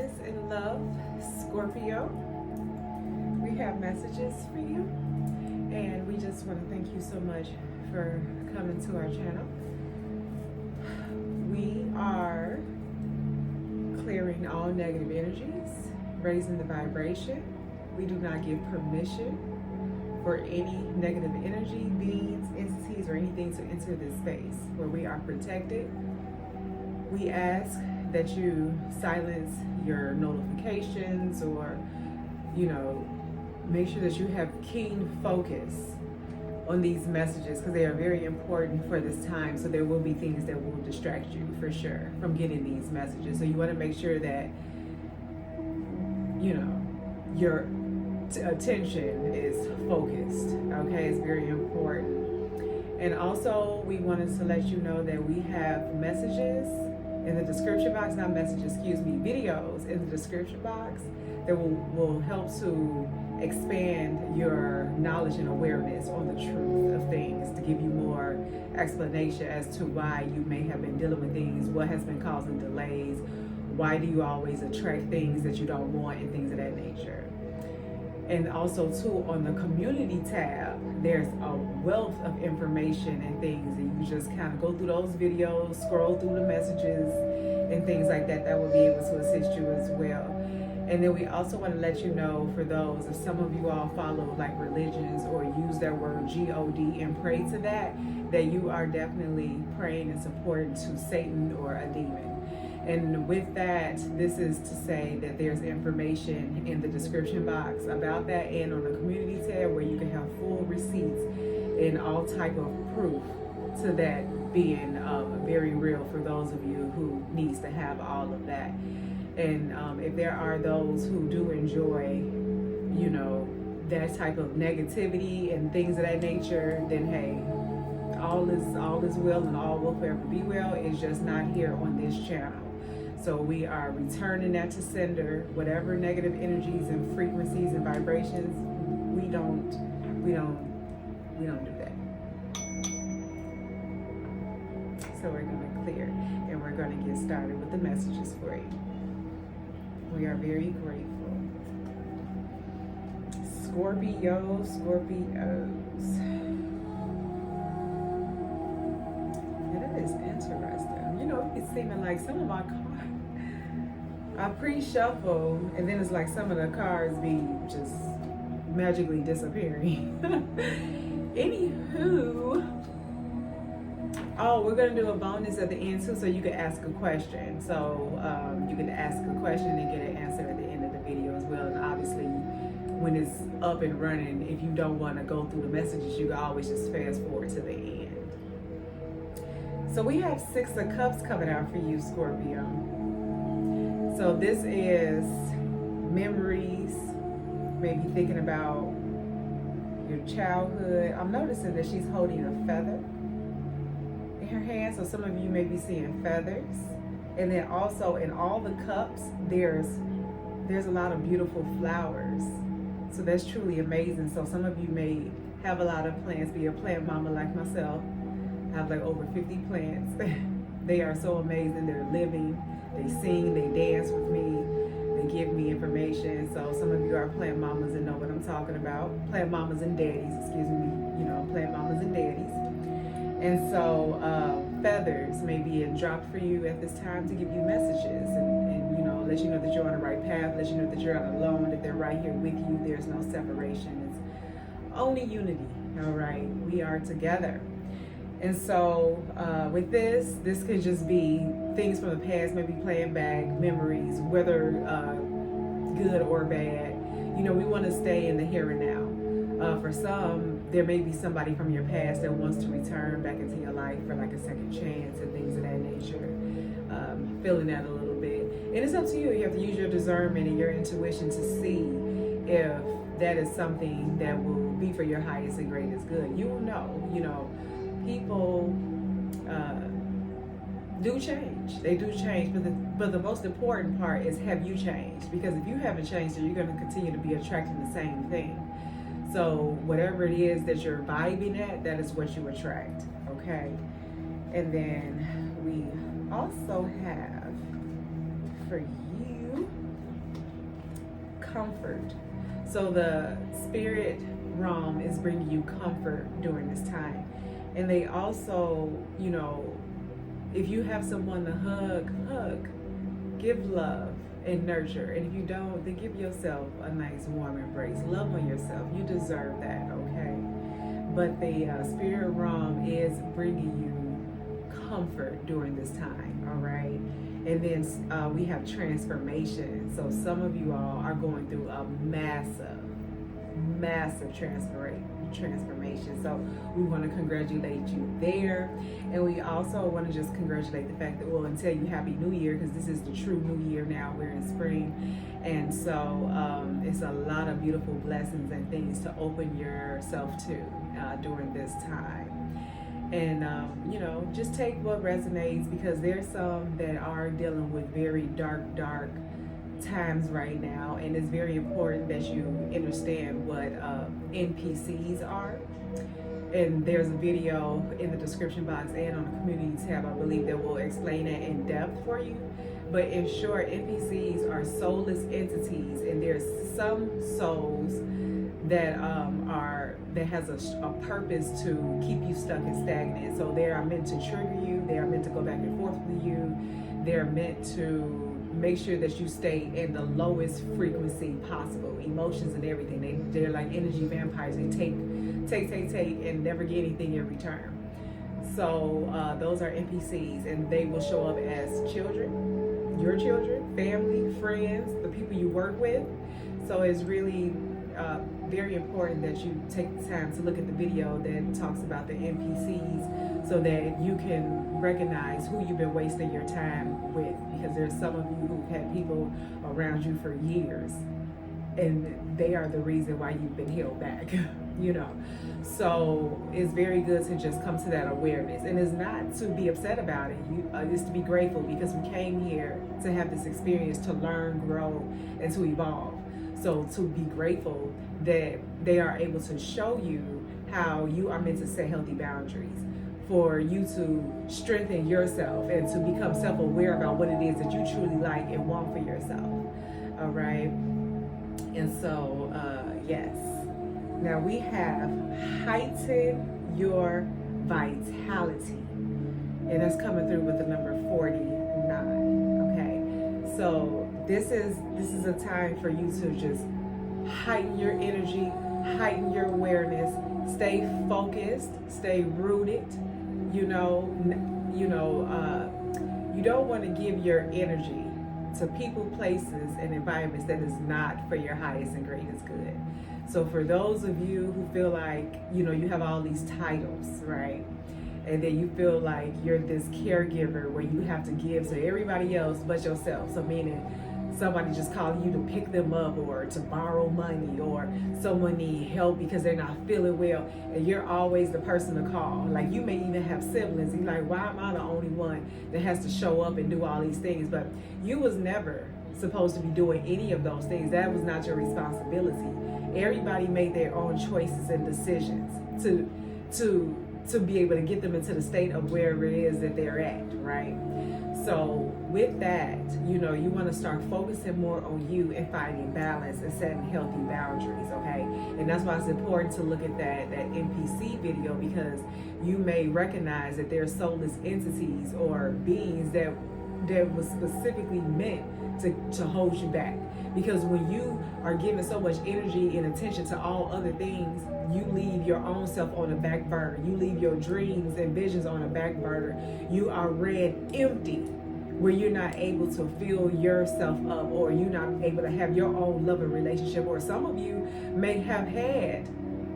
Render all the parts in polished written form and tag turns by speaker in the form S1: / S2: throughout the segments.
S1: Happiness and Love, Scorpio. We have messages for you, and we just want to thank you so much for coming to our channel. We are clearing all negative energies, raising the vibration. We do not give permission for any negative energy, beings, entities, or anything to enter this space where we are protected. We ask that you silence your notifications, or make sure that you have keen focus on these messages, because they are very important for this time. So there will be things that will distract you for sure from getting these messages. So you want to make sure that your attention is focused. Okay, it's very important. And also we wanted to let you know that we have messages in the description box, not messages, excuse me, videos in the description box that will help to expand your knowledge and awareness on the truth of things, to give you more explanation as to why you may have been dealing with things, what has been causing delays, why do you always attract things that you don't want, and things of that nature. And also too, on the community tab, there's a wealth of information and things, and you just kind of go through those videos, scroll through the messages and things like that will be able to assist you as well. And then we also want to let you know, for those, if some of you all follow like religions or use that word God and pray to that you are definitely praying and supporting to Satan or a demon. And with that, this is to say that there's information in the description box about that, and on the community tab where you can have full receipts and all type of proof to that being very real for those of you who needs to have all of that. And if there are those who do enjoy, that type of negativity and things of that nature, then hey, all is well and all will forever be well. It's just not here on this channel. So we are returning that to sender. Whatever negative energies and frequencies and vibrations, we don't do that. So we're going to clear, and we're going to get started with the messages for you. We are very grateful. Scorpios. Yeah, that is interesting. It's seeming like some of my cards, I pre-shuffle, and then it's like some of the cards be just magically disappearing. Anywho, we're going to do a bonus at the end too, so you can ask a question. So you can ask a question and get an answer at the end of the video as well. And obviously, when it's up and running, if you don't want to go through the messages, you can always just fast forward to the end. So we have 6 of Cups coming out for you, Scorpio. So this is memories, maybe thinking about your childhood. I'm noticing that she's holding a feather in her hand, so some of you may be seeing feathers. And then also in all the cups, there's a lot of beautiful flowers. So that's truly amazing. So some of you may have a lot of plants, be a plant mama like myself. I have like over 50 plants. They are so amazing. They're living, they sing, they dance with me, they give me information. So some of you are plant mamas and know what I'm talking about. Plant mamas and daddies, excuse me, plant mamas and daddies. And so feathers may be dropped for you at this time to give you messages and let you know that you're on the right path, let you know that you're not alone, that they're right here with you. There's no separation. It's only unity, all right? We are together. And so with this could just be things from the past, maybe playing back memories, whether good or bad. We want to stay in the here and now. For some, there may be somebody from your past that wants to return back into your life for like a second chance and things of that nature. Feeling that a little bit. And it's up to you. You have to use your discernment and your intuition to see if that is something that will be for your highest and greatest good. You will know, people do change. They do change, but the most important part is, have you changed? Because if you haven't changed, then you're going to continue to be attracting the same thing. So whatever it is that you're vibing at, that is what you attract, okay? And then we also have for you comfort. So the spirit realm is bringing you comfort during this time. And they also, you know, if you have someone to hug, give love and nurture. And if you don't, then give yourself a nice warm embrace. Love on yourself. You deserve that, okay? But the spirit realm is bringing you comfort during this time, all right? And then we have transformation. So some of you all are going through a massive transformation. So we want to congratulate you there. And we also want to just congratulate the fact that, well, and tell you Happy New Year, because this is the true new year now. We're in spring. And so it's a lot of beautiful blessings and things to open yourself to during this time. And, you know, just take what resonates, because there's some that are dealing with very dark times right now. And it's very important that you understand what NPCs are. And there's a video in the description box and on the community tab, I believe, that will explain it in depth for you. But in short, NPCs are soulless entities, and there's some souls that that has a purpose to keep you stuck and stagnant. So they are meant to trigger you. They are meant to go back and forth with you. They're meant to make sure that you stay in the lowest frequency possible. Emotions and everything. They're like energy vampires. They take, and never get anything in return. So those are NPCs, and they will show up as children, your children, family, friends, the people you work with. So it's really very important that you take the time to look at the video that talks about the NPCs, so that you can recognize who you've been wasting your time with, because there's some of you who've had people around you for years, and they are the reason why you've been held back. You know, so it's very good to just come to that awareness, and it's not to be upset about it. It's to be grateful, because we came here to have this experience, to learn, grow, and to evolve. So to be grateful that they are able to show you how you are meant to set healthy boundaries, for you to strengthen yourself and to become self-aware about what it is that you truly like and want for yourself. All right. And so, yes. Now we have heighten your vitality, and that's coming through with the number 49. Okay, so this is a time for you to just heighten your energy, heighten your awareness, stay focused, stay rooted. You don't want to give your energy to people, places, and environments that is not for your highest and greatest good. So for those of you who feel like, you have all these titles, right? And then you feel like you're this caregiver where you have to give to everybody else but yourself. So meaning somebody just calling you to pick them up, or to borrow money, or someone need help because they're not feeling well, and you're always the person to call. Like, you may even have siblings, and you're like, why am I the only one that has to show up and do all these things? But you was never supposed to be doing any of those things. That was not your responsibility. Everybody made their own choices and decisions to be able to get them into the state of wherever it is that they're at, right? So with that, you want to start focusing more on you and finding balance and setting healthy boundaries, okay? And that's why it's important to look at that NPC video, because you may recognize that they're soulless entities or beings that was specifically meant to hold you back. Because when you are giving so much energy and attention to all other things, you leave your own self on the back burner. You leave your dreams and visions on the back burner. You are ran empty, where you're not able to fill yourself up, or you're not able to have your own loving relationship. Or some of you may have had,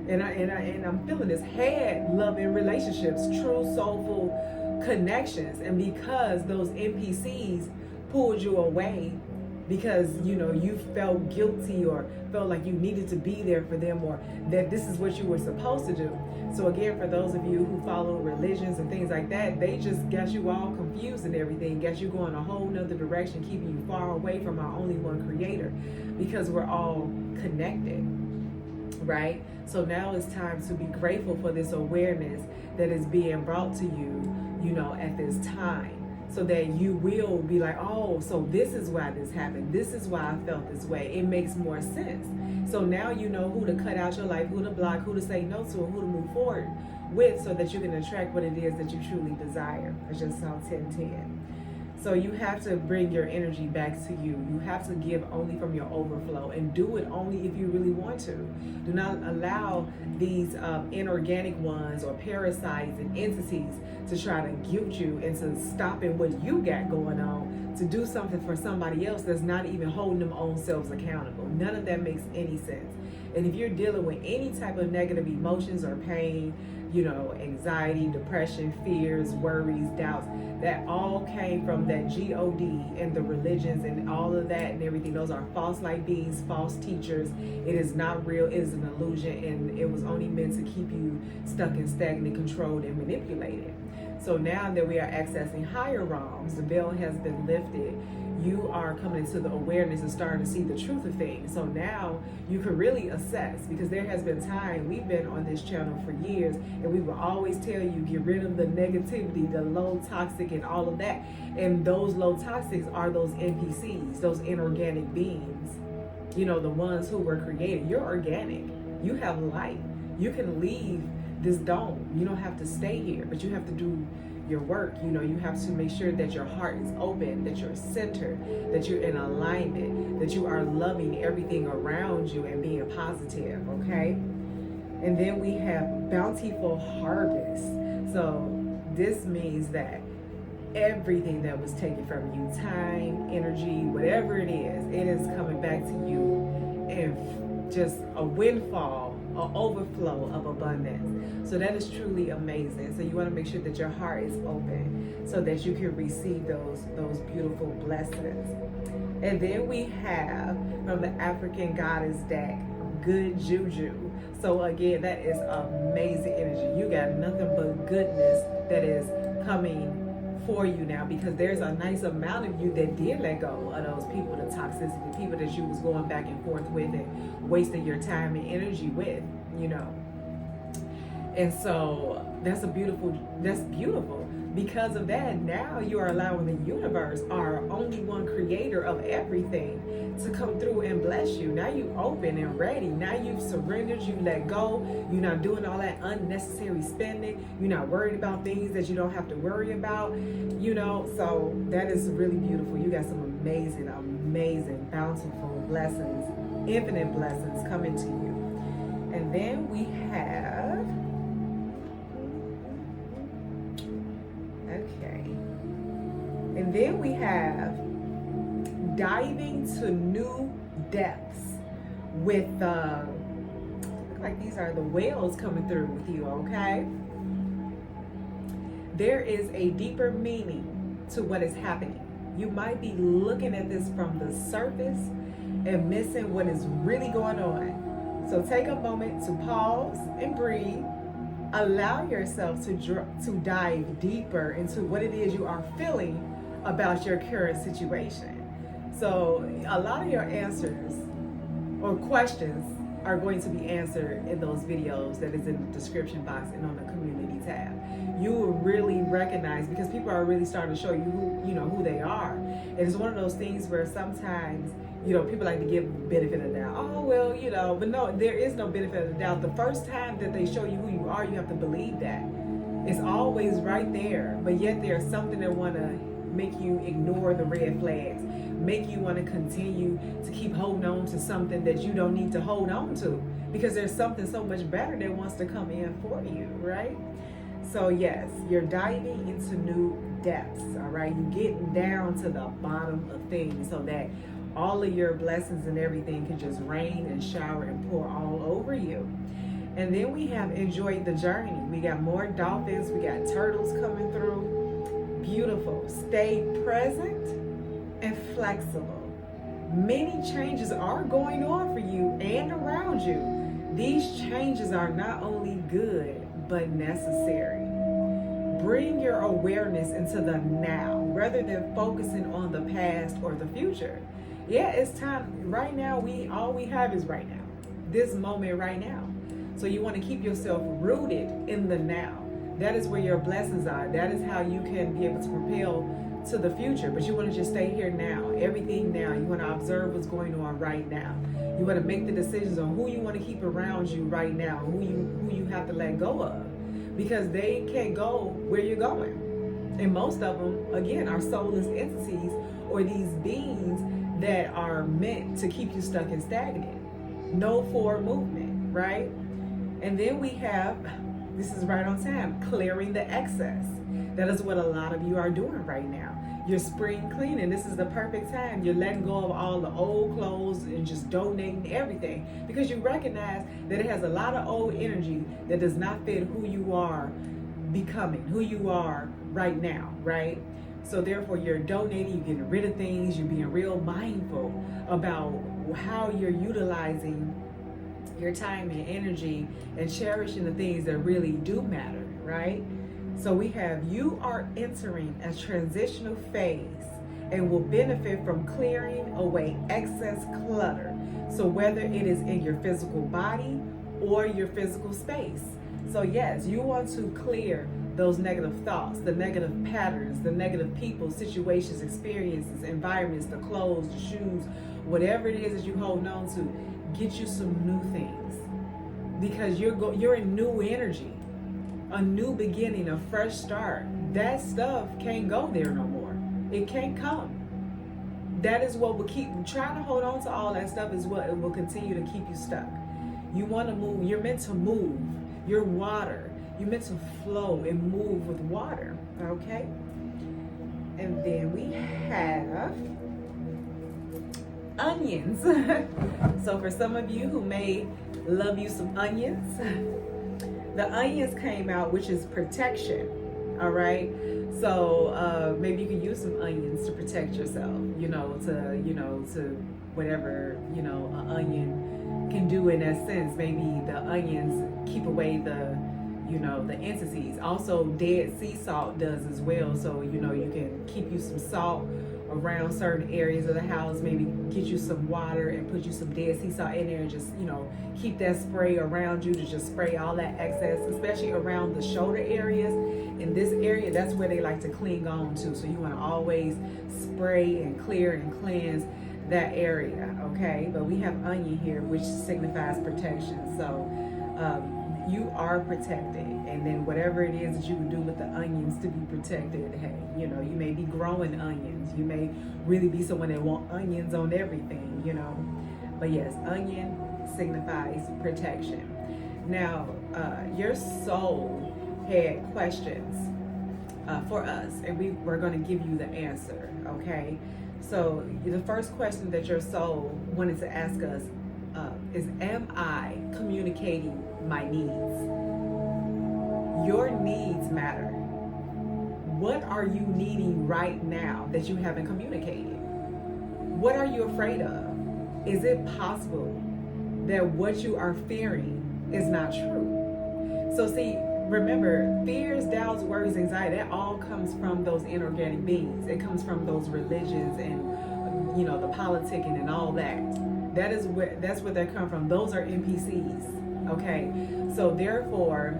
S1: and I'm feeling this, had loving relationships, true soulful connections, and because those NPCs pulled you away, because you felt guilty or felt like you needed to be there for them, or that this is what you were supposed to do. So again, for those of you who follow religions and things like that, they just got you all confused and everything, got you going a whole nother direction, keeping you far away from our only one creator, because we're all connected, right? So now it's time to be grateful for this awareness that is being brought to you, at this time. so that you will be like, oh, so this is why this happened. This is why I felt this way. It makes more sense. So now you know who to cut out your life, who to block, who to say no to, and who to move forward with, so that you can attract what it is that you truly desire. I just saw 1010. So you have to bring your energy back to you. You have to give only from your overflow, and do it only if you really want to. Do not allow these inorganic ones or parasites and entities to try to guilt you into stopping what you got going on to do something for somebody else that's not even holding them own selves accountable. None of that makes any sense. And if you're dealing with any type of negative emotions or pain, you know, anxiety, depression, fears, worries, doubts, that all came from that God and the religions and all of that and everything. Those are false light beings, false teachers. It is not real. It is an illusion, and it was only meant to keep you stuck and stagnant, controlled, and manipulated. So now that we are accessing higher realms, the veil has been lifted. You are coming into the awareness and starting to see the truth of things. So now you can really assess, because there has been time, we've been on this channel for years, and we will always tell you, get rid of the negativity, the low toxic and all of that. And those low toxics are those NPCs, those inorganic beings, you know, the ones who were created. You're organic. You have light. You can leave this dome. You don't have to stay here, but you have to do your work. You know, you have to make sure that your heart is open, that you're centered, that you're in alignment, that you are loving everything around you and being positive, okay? And then we have bountiful harvest. So this means that everything that was taken from you, time, energy, whatever it is coming back to you in just a windfall, an overflow of abundance. So that is truly amazing. So you want to make sure that your heart is open so that you can receive those beautiful blessings. And then we have from the African goddess deck, good juju. So again, that is amazing energy. You got nothing but goodness that is coming for you now, because there's a nice amount of you that did let go of those people, the toxicity, the people that you was going back and forth with and wasting your time and energy with, you know. And so that's beautiful. Because of that, now you are allowing the universe, our only one creator of everything, to come through and bless you. Now you open and ready. Now you've surrendered, you let go. You're not doing all that unnecessary spending. You're not worried about things that you don't have to worry about, you know. So that is really beautiful. You got some amazing, bountiful blessings, infinite blessings coming to you. And then we have, and then we have diving to new depths with look like these are the whales coming through with you, okay? There is a deeper meaning to what is happening. You might be looking at this from the surface and missing what is really going on. So take a moment to pause and breathe. Allow yourself to dive deeper into what it is you are feeling about your current situation. So a lot of your answers or questions are going to be answered in those videos that is in the description box and on the community tab. You will really recognize, because people are really starting to show you who they are. And it's one of those things where sometimes, you know, people like to give benefit of the doubt. Oh, well, you know, but no, there is no benefit of the doubt. The first time that they show you who you are, you have to believe that. It's always right there, but yet there's something that want to make you ignore the red flags, make you want to continue to keep holding on to something that you don't need to hold on to, because there's something so much better that wants to come in for you, right? So yes, you're diving into new depths, all right? You're getting down to the bottom of things so that all of your blessings and everything can just rain and shower and pour all over you. And then we have enjoyed the journey. We got more dolphins, we got turtles coming through. Beautiful. Stay present and flexible. Many changes are going on for you and around you. These changes are not only good, but necessary. Bring your awareness into the now rather than focusing on the past or the future. Yeah, it's time. Right now, all we have is right now. This moment right now. So you want to keep yourself rooted in the now. That is where your blessings are. That is how you can be able to propel to the future, but you want to just stay here now, everything now. You want to observe what's going on right now. You want to make the decisions on who you want to keep around you right now, who you have to let go of, because they can't go where you're going. And most of them, again, are soulless entities, or these beings that are meant to keep you stuck and stagnant. No forward movement, right? And then we have, this is right on time, clearing the excess. That is what a lot of you are doing right now. You're spring cleaning. This is the perfect time. You're letting go of all the old clothes and just donating everything, because you recognize that it has a lot of old energy that does not fit who you are becoming, who you are right now, right? So therefore you're donating, you're getting rid of things, you're being real mindful about how you're utilizing your time and energy and cherishing the things that really do matter, right? So we have, you are entering a transitional phase and will benefit from clearing away excess clutter. So whether it is in your physical body or your physical space. So yes, you want to clear those negative thoughts, the negative patterns, the negative people, situations, experiences, environments, the clothes, the shoes, whatever it is that you hold on to. Get you some new things, because you're in new energy, a new beginning, a fresh start. That stuff can't go there no more. It can't come. That is what will keep trying to hold on to all that stuff, is what it will continue to keep you stuck. You want to move. You're meant to move. You're water. You're meant to flow and move with water. Okay. And then we have onions. So for some of you who may love you some onions, the onions came out, which is protection. All right. So maybe you can use some onions to protect yourself, to whatever, an onion can do in that sense. Maybe the onions keep away the entities. Also, dead sea salt does as well. So, you can keep you some salt around certain areas of the house, maybe get you some water and put you some dead sea salt in there, and just, keep that spray around you to just spray all that excess, especially around the shoulder areas. In this area, that's where they like to cling on to. So you want to always spray and clear and cleanse that area, okay? But we have onion here, which signifies protection. So you are protected. And then whatever it is that you would do with the onions to be protected, hey, you may be growing onions. You may really be someone that want onions on everything, But yes, onion signifies protection. Now, your soul had questions for us, and we're going to give you the answer, okay? So the first question that your soul wanted to ask us is, am I communicating my needs? Your needs matter. What are you needing right now that you haven't communicated? What are you afraid of? Is it possible that what you are fearing is not true? So see, remember, fears, doubts, worries, anxiety, that all comes from those inorganic beings. It comes from those religions and, the politicking and all that. That's where they come from. Those are NPCs, okay? So therefore,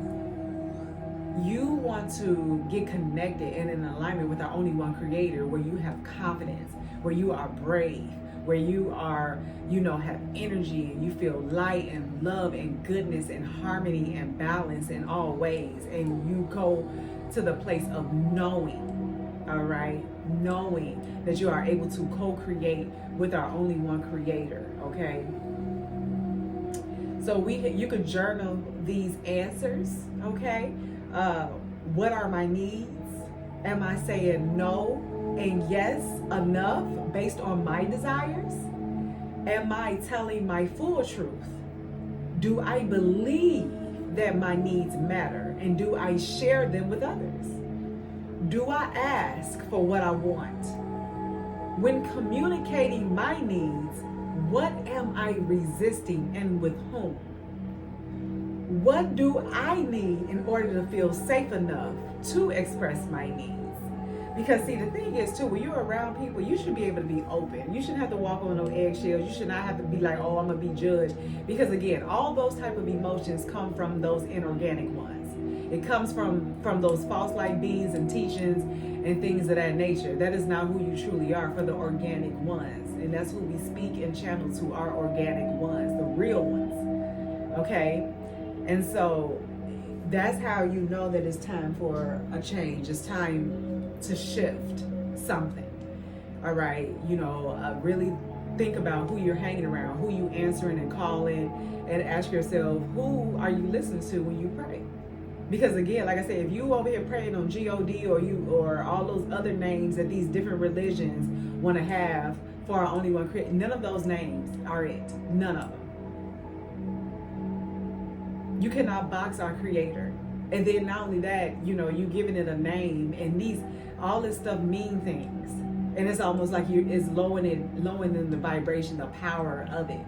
S1: you want to get connected and in alignment with our only one creator, where you have confidence, where you are brave, where you are, have energy, and you feel light and love and goodness and harmony and balance in all ways. And you go to the place of knowing, all right? Knowing that you are able to co-create with our only one creator, okay? So you could journal these answers, okay? What are my needs? Am I saying no and yes enough based on my desires? Am I telling my full truth? Do I believe that my needs matter, and do I share them with others? Do I ask for what I want? When communicating my needs, what am I resisting and with whom? What do I need in order to feel safe enough to express my needs? Because see, the thing is too, when you're around people, you should be able to be open. You shouldn't have to walk on no eggshells. You should not have to be like, oh, I'm gonna be judged. Because again, all those type of emotions come from those inorganic ones. It comes from those false light beings and teachings and things of that nature. That is not who you truly are for the organic ones. And that's who we speak and channel to, our organic ones, the real ones. Okay? And so that's how you know that it's time for a change. It's time to shift something. All right? Really think about who you're hanging around, who you answering and calling, and ask yourself, who are you listening to when you pray? Because again, like I said, if you over here praying on God or all those other names that these different religions want to have for our only one creator, none of those names are it. None of them. You cannot box our creator. And then not only that, you giving it a name, and all this stuff mean things. And it's almost like it's lowering the vibration, the power of it.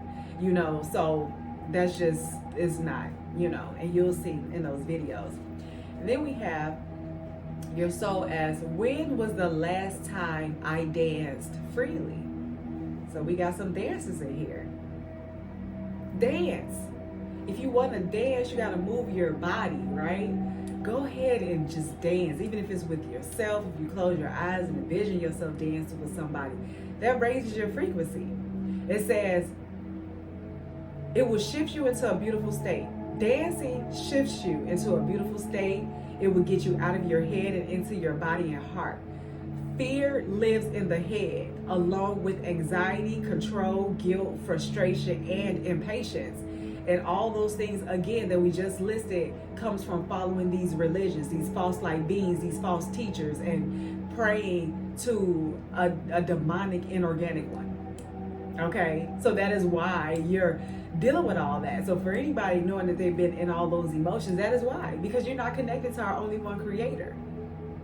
S1: So that's just, it's not, and you'll see in those videos. And then we have your soul as, when was the last time I danced freely? So we got some dances in here. Dance. If you want to dance, you got to move your body, right? Go ahead and just dance, even if it's with yourself. If you close your eyes and envision yourself dancing with somebody, that raises your frequency. It says it will shift you into a beautiful state. Dancing shifts you into a beautiful state. It will get you out of your head and into your body and heart. Fear lives in the head, along with anxiety, control, guilt, frustration, and impatience. And all those things, again, that we just listed, comes from following these religions, these false light beings, these false teachers, and praying to a demonic inorganic one. Okay? So that is why you're dealing with all that. So for anybody knowing that they've been in all those emotions, that is why. Because you're not connected to our only one creator.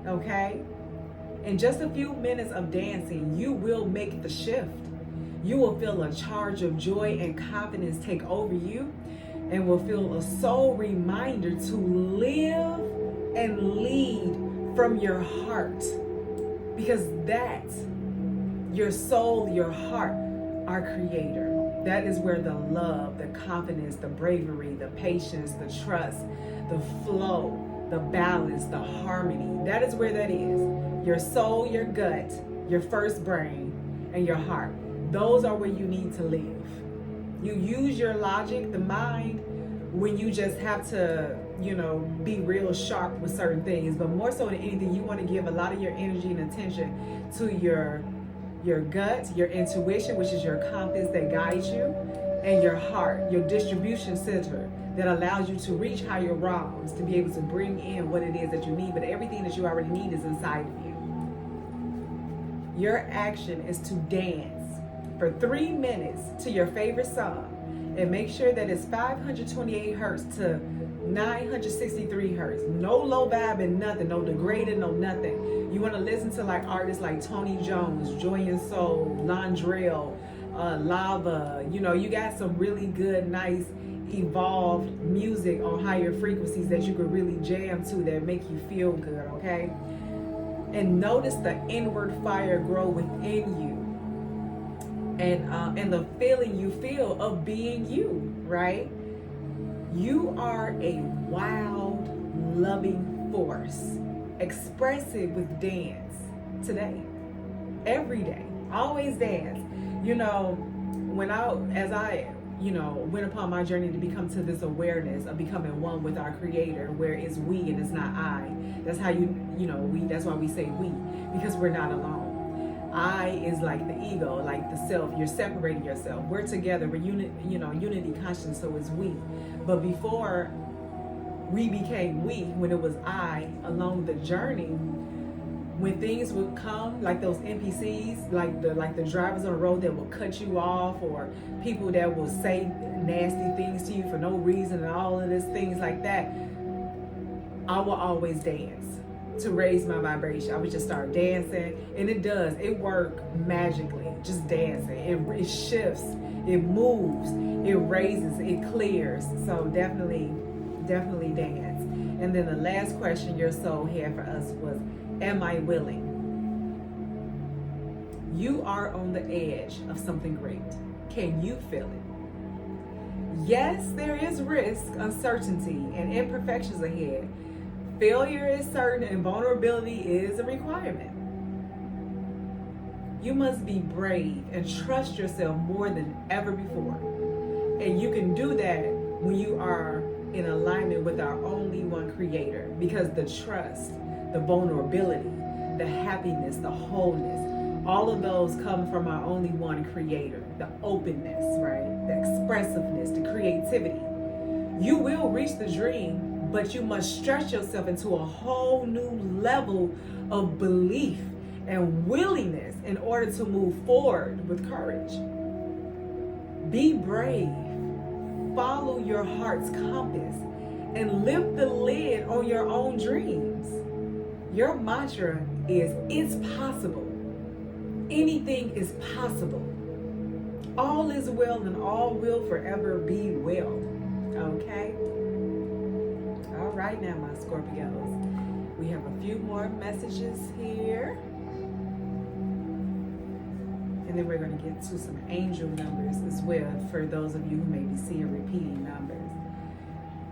S1: Okay? In just a few minutes of dancing, you will make the shift. You will feel a charge of joy and confidence take over you, and will feel a soul reminder to live and lead from your heart. Because that's your soul, your heart, our creator. That is where the love, the confidence, the bravery, the patience, the trust, the flow, the balance, the harmony, that is where that is. Your soul, your gut, your first brain, and your heart. Those are where you need to live. You use your logic, the mind, when you just have to, be real sharp with certain things. But more so than anything, you want to give a lot of your energy and attention to your gut, your intuition, which is your compass that guides you, and your heart, your distribution center that allows you to reach higher realms, to be able to bring in what it is that you need. But everything that you already need is inside of you. Your action is to dance for 3 minutes to your favorite song, and make sure that it's 528 hertz to 963 hertz. No low vibe and nothing, no degrading, no nothing. You want to listen to artists like Tony Jones, Joy and Soul, Londrell, Lava. You got some really good, nice, evolved music on higher frequencies that you could really jam to, that make you feel good, okay? And notice the inward fire grow within you. And the feeling you feel of being you, right? You are a wild, loving force. Expressive with dance today. Every day. Always dance. As I went upon my journey to become to this awareness of becoming one with our creator, where it's we and it's not I. That's how that's why we say we, because we're not alone. I is like the ego, like the self. You're separating yourself. We're together. We're unity conscious, so it's we. But before we became we, when it was I, along the journey, when things would come, like those NPCs, like the drivers on the road that will cut you off, or people that will say nasty things to you for no reason, and all of these things like that, I will always dance to raise my vibration. I would just start dancing, and it works magically. Just dancing, it shifts, it moves, it raises, it clears. So definitely dance. And then the last question your soul had for us was, am I willing? You are on the edge of something great. Can you feel it? Yes, there is risk, uncertainty, and imperfections ahead, Failure is certain and vulnerability is a requirement. You must be brave and trust yourself more than ever before. And you can do that when you are in alignment with our only one creator, because the trust, the vulnerability, the happiness, the wholeness, all of those come from our only one creator. The openness, right? The expressiveness, the creativity. You will reach the dream, but you must stretch yourself into a whole new level of belief and willingness in order to move forward with courage. Be brave. Follow your heart's compass and lift the lid on your own dreams. Your mantra is, it's possible. Anything is possible. All is well and all will forever be well. Okay? All right now, my Scorpios. We have a few more messages here. And then we're going to get to some angel numbers as well for those of you who may be seeing repeating numbers.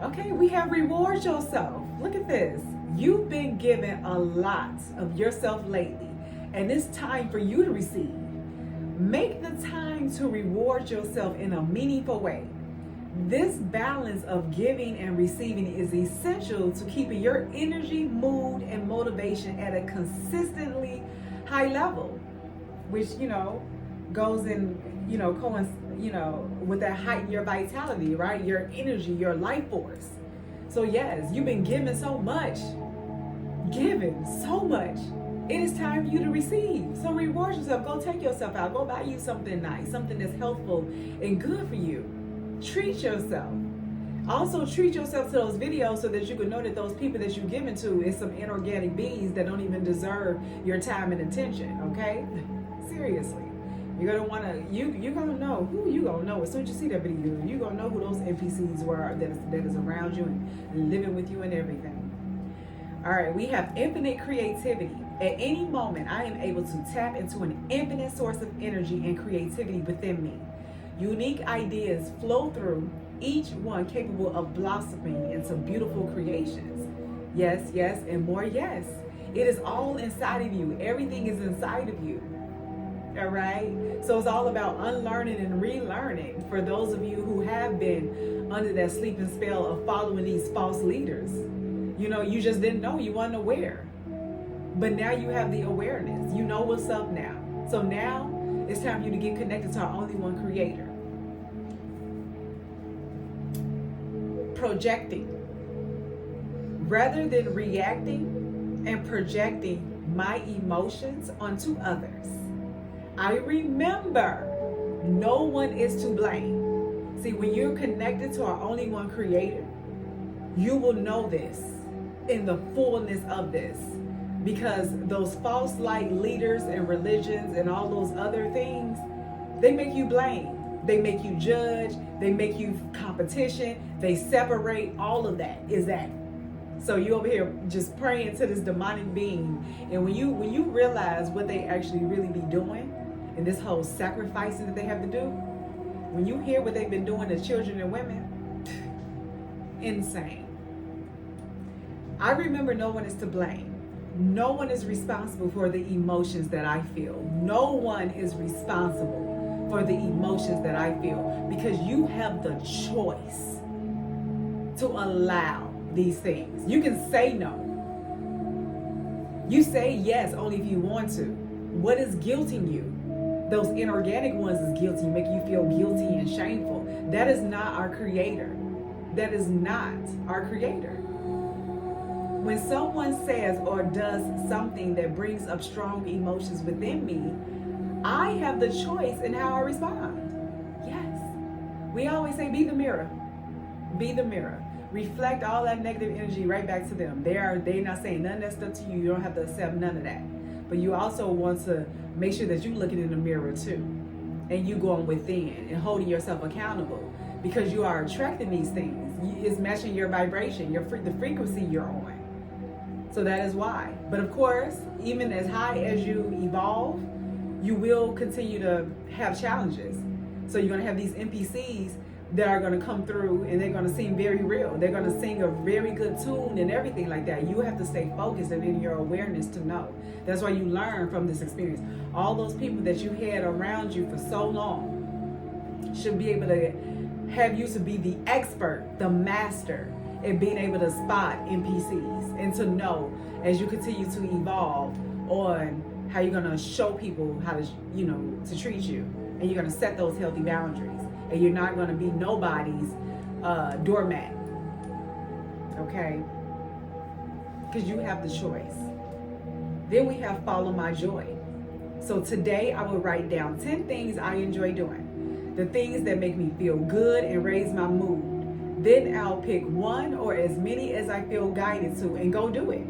S1: Okay, we have reward yourself. Look at this. You've been given a lot of yourself lately, and it's time for you to receive. Make the time to reward yourself in a meaningful way. This balance of giving and receiving is essential to keeping your energy, mood, and motivation at a consistently high level, which, goes in, with that heighten your vitality, right? Your energy, your life force. So yes, you've been given so much. Given so much. It is time for you to receive. So reward yourself. Go take yourself out. Go buy you something nice, something that's healthful and good for you. Treat yourself. Also treat yourself to those videos so that you can know that those people that you're giving to is some inorganic beings that don't even deserve your time and attention, okay? Seriously. You're gonna wanna, you're gonna know who you gonna know as soon as you see that video. You're gonna know who those NPCs were that is around you and living with you and everything. All right, we have infinite creativity. At any moment, I am able to tap into an infinite source of energy and creativity within me. Unique ideas flow through, each one capable of blossoming into beautiful creations. Yes, yes, and more yes. It is all inside of you. Everything is inside of you. All right? So it's all about unlearning and relearning for those of you who have been under that sleeping spell of following these false leaders. You just didn't know, you weren't aware. But now you have the awareness. You know what's up now. So now it's time for you to get connected to our only one creator. Projecting. Rather than reacting and projecting my emotions onto others, I remember no one is to blame. See, when you're connected to our only one creator, you will know this in the fullness of this. Because those false light leaders and religions and all those other things, they make you blame. They make you judge. They make you competition. They separate. All of that is that. So you over here just praying to this demonic being. And when you realize what they actually really be doing and this whole sacrificing that they have to do, when you hear what they've been doing to children and women, insane. I remember no one is to blame. No one is responsible for the emotions that I feel. No one is responsible for the emotions that I feel, because you have the choice to allow these things. You can say no. You say yes only if you want to. What is guilting you? Those inorganic ones is guilty, make you feel guilty and shameful. That is not our creator. That is not our creator. When someone says or does something that brings up strong emotions within me, I have the choice in how I respond. Yes. We always say, be the mirror. Be the mirror. Reflect all that negative energy right back to them. They're not saying none of that stuff to you. You don't have to accept none of that. But you also want to make sure that you're looking in the mirror too. And you going within and holding yourself accountable, because you are attracting these things. It's matching your vibration, the frequency you're on. So that is why. But of course, even as high as you evolve, you will continue to have challenges. So you're going to have these NPCs, that are going to come through, and they're going to seem very real. They're going to sing a very good tune and everything like that. You have to stay focused and in your awareness to know. That's why you learn from this experience. All those people that you had around you for so long should be able to have you to be the expert, the master at being able to spot NPCs and to know as you continue to evolve on how you're going to show people how to, to treat you. And you're going to set those healthy boundaries. And you're not going to be nobody's doormat. Okay? Because you have the choice. Then we have follow my joy. So today I will write down 10 things I enjoy doing. The things that make me feel good and raise my mood. Then I'll pick one or as many as I feel guided to and go do it.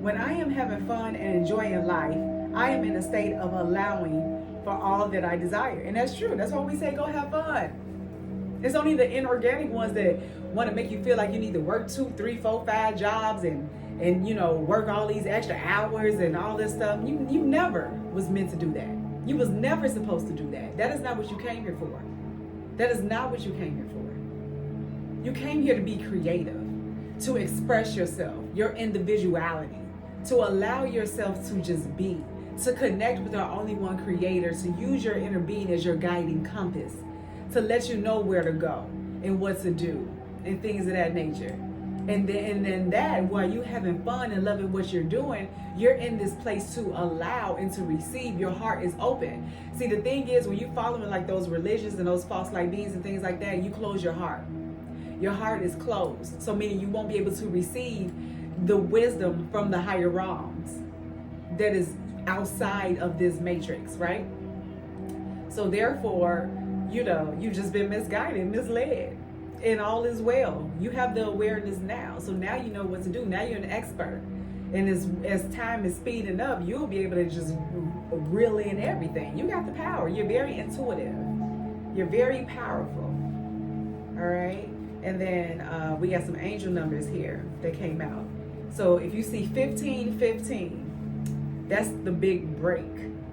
S1: When I am having fun and enjoying life, I am in a state of allowing for all that I desire. And that's true. That's why we say go have fun. It's only the inorganic ones that want to make you feel like you need to work 2, 3, 4, 5 jobs and work all these extra hours and all this stuff. You never was meant to do that. You was never supposed to do that. That is not what you came here for. That is not what you came here for. You came here to be creative, to express yourself, your individuality, to allow yourself to just be, to connect with our only one creator, to use your inner being as your guiding compass, to let you know where to go and what to do and things of that nature. And then that, while you having fun and loving what you're doing, you're in this place to allow and to receive. Your heart is open. See, the thing is, when you following like those religions and those false light beings and things like that, you close your heart. Your heart is closed. So meaning you won't be able to receive the wisdom from the higher realms that is outside of this matrix, right? So therefore, you've just been misguided, misled, and all is well. You have the awareness now. So now you know what to do. Now you're an expert. And as time is speeding up, you'll be able to just reel in everything. You got the power. You're very intuitive. You're very powerful. All right? And then we got some angel numbers here that came out. So if you see 1515, that's the big break,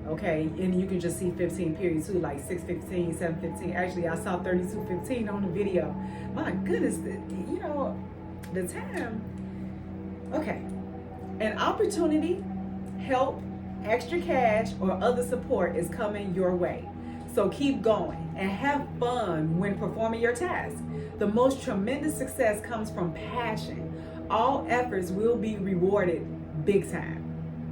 S1: okay? And you can just see 15 period too, like 615, 715. Actually, I saw 3215 on the video. My goodness, the time. Okay. An opportunity, help, extra cash, or other support is coming your way. So keep going and have fun when performing your task. The most tremendous success comes from passion. All efforts will be rewarded big time.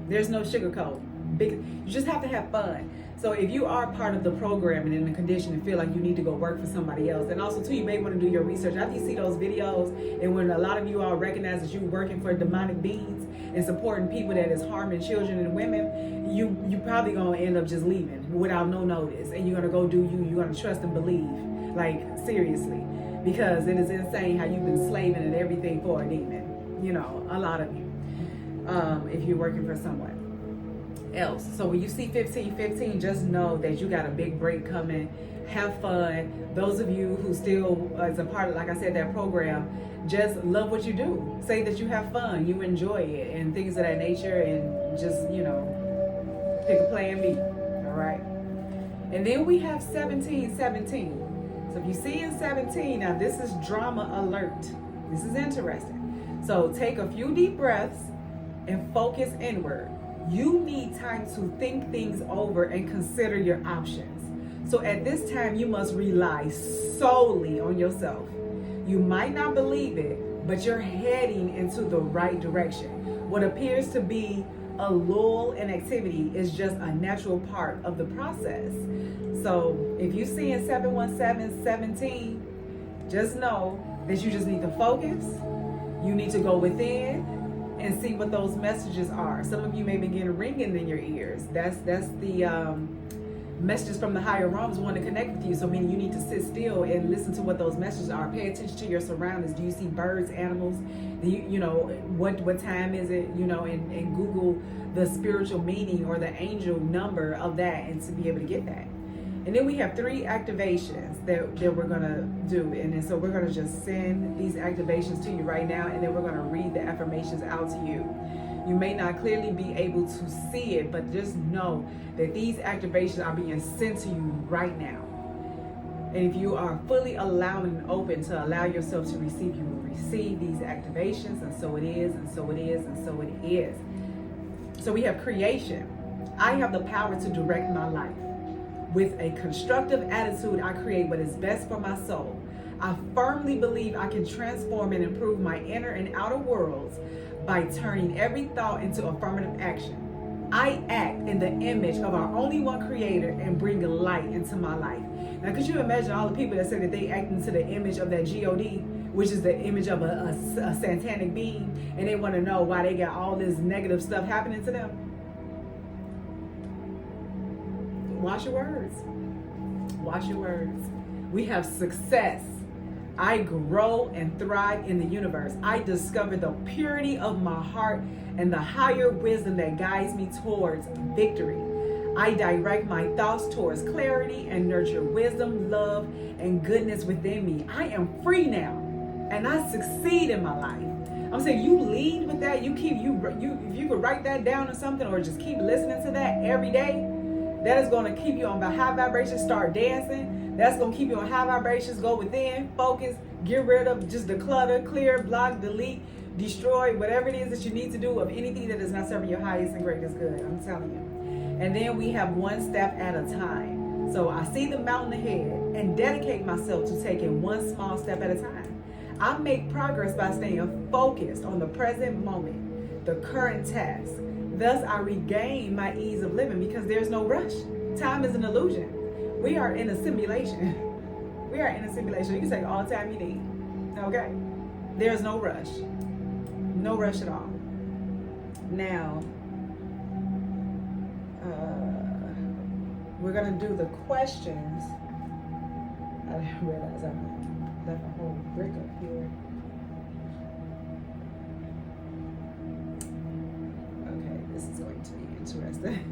S1: There's no sugarcoat. You just have to have fun. So if you are part of the program and in the condition and feel like you need to go work for somebody else, and also too, you may want to do your research. After you see those videos, and when a lot of you all recognize that you're working for demonic beings and supporting people that is harming children and women, you probably gonna end up just leaving without no notice, and you're gonna go do you. You're gonna trust and believe, like seriously, because it is insane how you've been slaving and everything for a demon. A lot of you, if you're working for someone else. So when you see 1515, just know that you got a big break coming. Have fun. Those of you who still is a part of, like I said, that program, just love what you do. Say that you have fun, you enjoy it, and things of that nature, and just pick a plan B. All right. And then we have 1717. So if you see in 17, now this is drama alert. This is interesting. So take a few deep breaths and focus inward. You need time to think things over and consider your options. So at this time, you must rely solely on yourself. You might not believe it, but you're heading into the right direction. What appears to be a lull in activity is just a natural part of the process. So if you see in 717, just know that you just need to focus. You need to go within and see what those messages are. Some of you may begin ringing in your ears. That's the messages from the higher realms want to connect with you. So meaning you need to sit still and listen to what those messages are. Pay attention to your surroundings. Do you see birds, animals? Do what time is it? And Google the spiritual meaning or the angel number of that, and to be able to get that. And then we have 3 activations that we're going to do. And then so we're going to just send these activations to you right now, and then we're going to read the affirmations out to you. You may not clearly be able to see it, but just know that these activations are being sent to you right now. And if you are fully allowing and open to allow yourself to receive, you will receive these activations. And so it is, and so it is, and so it is. So we have creation. I have the power to direct my life. With a constructive attitude, I create what is best for my soul. I firmly believe I can transform and improve my inner and outer worlds by turning every thought into affirmative action. I act in the image of our only one creator and bring light into my life. Now, could you imagine all the people that say that they act into the image of that God, which is the image of a satanic being, and they want to know why they got all this negative stuff happening to them? Watch your words. Watch your words. We have success. I grow and thrive in the universe. I discover the purity of my heart and the higher wisdom that guides me towards victory. I direct my thoughts towards clarity and nurture wisdom, love, and goodness within me. I am free now, and I succeed in my life. I'm saying you lead with that. If you could write that down or something, or just keep listening to that every day, that is going to keep you on the high vibrations. Start dancing. That's going to keep you on high vibrations. Go within, focus, get rid of just the clutter, clear, block, delete, destroy, whatever it is that you need to do of anything that is not serving your highest and greatest good. I'm telling you. And then we have one step at a time. So I see the mountain ahead and dedicate myself to taking one small step at a time. I make progress by staying focused on the present moment, the current task. Thus, I regain my ease of living because there's no rush. Time is an illusion. We are in a simulation. We are in a simulation. You can take all the time you need. Okay? There's no rush. No rush at all. Now, we're going to do the questions. I didn't realize I left a whole brick up here. This is going to be interesting.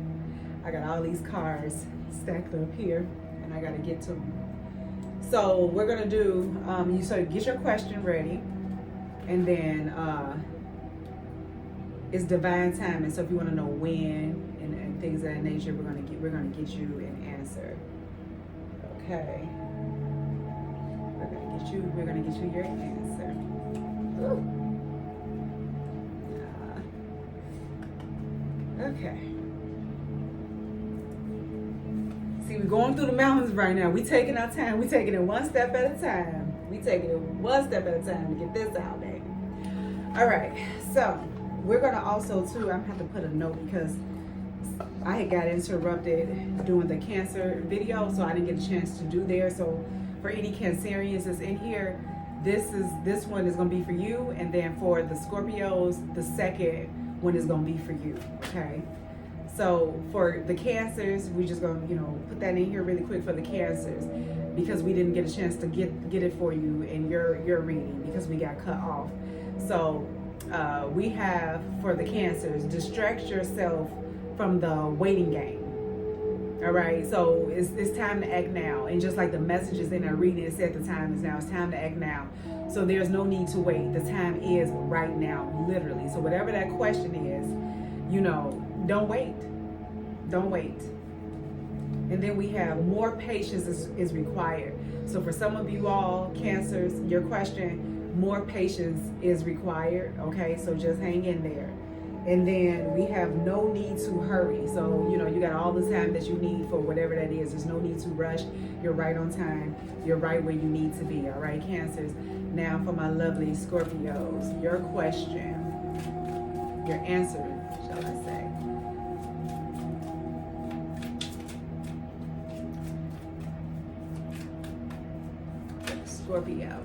S1: I got all these cards stacked up here, and I got to get to them. So we're gonna do. So get your question ready, and then it's divine timing. So if you want to know when and things of that nature, we're gonna get you an answer. Okay. We're gonna get you your answer. Ooh. Okay. See, we're going through the mountains right now. We're taking our time. We're taking it one step at a time. We're taking it one step at a time to get this out, baby. All right. So we're going to also, too, I'm going to have to put a note because I had got interrupted doing the Cancer video, so I didn't get a chance to do there. So for any Cancerians that's in here, this one is going to be for you. And then for the Scorpios, the second one is going to be for you. Okay. So for the Cancers, we're just going to, put that in here really quick for the Cancers because we didn't get a chance to get it for you in your reading because we got cut off. So we have for the Cancers, distract yourself from the waiting game. All right, so it's time to act now. And just like the messages in our reading, it said the time is now. It's time to act now. So there's no need to wait. The time is right now, literally. So whatever that question is, don't wait. Don't wait. And then we have more patience is required. So for some of you all, Cancers, your question, more patience is required. Okay, so just hang in there. And then we have no need to hurry. So, you got all the time that you need for whatever that is. There's no need to rush. You're right on time. You're right where you need to be. All right, Cancers. Now for my lovely Scorpios, your question, your answer, shall I say. Scorpio.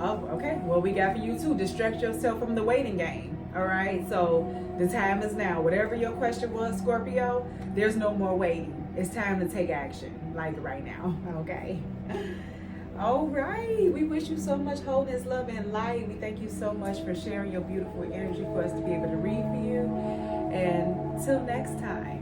S1: Oh, okay. Well, we got for you too. Distract yourself from the waiting game. All right. So the time is now. Whatever your question was, Scorpio, there's no more waiting. It's time to take action, like right now. Okay. All right. We wish you so much wholeness, love, and light. We thank you so much for sharing your beautiful energy for us to be able to read for you. And till next time.